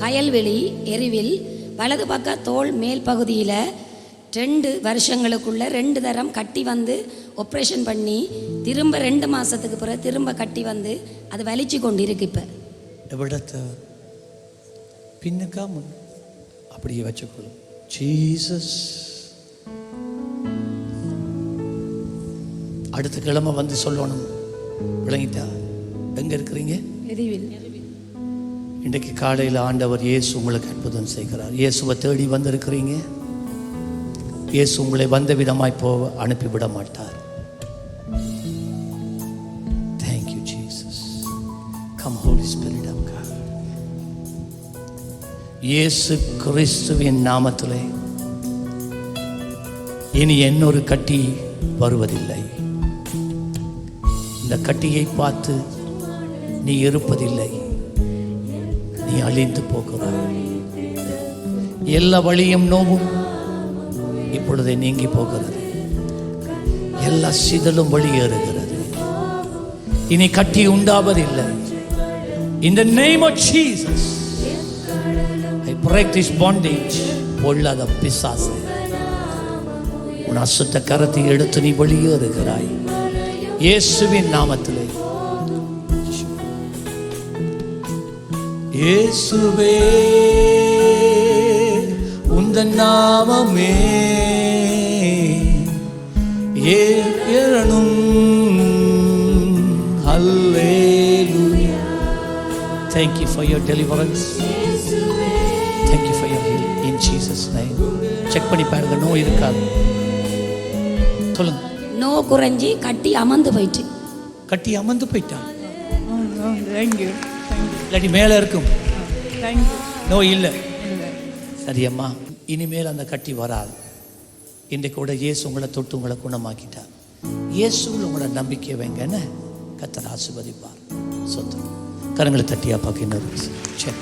வயல்வெளி எரிவில் வலது பக்க தோல் மேல் பகுதியில் 2 வருஷங்களுக்குள்ள 2 தரம் கட்டி வந்து ஆப்ரேஷன் பண்ணி திரும்ப 2 மாதத்துக்கு பிறகு திரும்ப கட்டி வந்து அது வலிச்சு கொண்டு இருக்கு. இப்போ எவ்வளத்தை பின்னுக்கா முன் அப்படியே வச்சுக்கொள்ளும். ஜீசஸ் அடுத்த கிழமை வந்து சொல்லணும். விளங்கிட்டா? எங்க இருக்கிறீங்க? இன்றைக்கு காலையில் ஆண்டவர் இயேசு உங்களுக்கு அற்புதம் செய்கிறார். இயேசுவை தேடி வந்திருக்கிறீங்க. இயேசு உங்களை வந்த விதமாய் போக அனுப்பிவிட மாட்டார். Thank you Jesus. Come Holy Spirit of God. இயேசு கிறிஸ்துவின் நாமத்திலே இனி இன்னொரு கட்டி வருவதில்லை. இந்த கட்டியை பார்த்து நீ இருப்பதில்லை, நீ அழிந்து போகிறாய். எல்லா வலியும் நோவும் இப்பொழுதே நீங்கி போகிறது. எல்லா சிதலும் வெளியேறுகிறது. இனி கட்டி உண்டாவதில்லை. In the name of Jesus I break this bondage. பொல்லாத பிசாசே, உன் அசுத்த கரத்தை எடுத்து நீ வெளியேறுகிறாய் இயேசுவின் நாமத்திலே. இயேசுவே உந்தன் நாமமே ஏறணும். Hallelujah. Thank you for your deliverance. Thank you for your healing in Jesus name. Check பண்ணி பாருங்க, நோய் இருக்காது. சொல்லுங்க. நோ குறைஞ்சி கட்டி அமர்ந்து போயிட்டு. கட்டி அமர்ந்து போயிட்டான். Thank you. இல்லாட்டி மேலே இருக்கும். Thank you. நோய் இல்லை. சரியம்மா, இனிமேல் அந்த கட்டி வராது. இன்றைக்கு கூட இயேசு உங்களை தொட்டு உங்களை குணமாக்கிட்டார். இயேசுவில் உங்களை நம்பிக்கை வைங்கன்னு கர்த்தர் ஆசீர்வதிப்பார். சொத்து கரங்களை தட்டியா பார்க்க இன்னொரு சரி.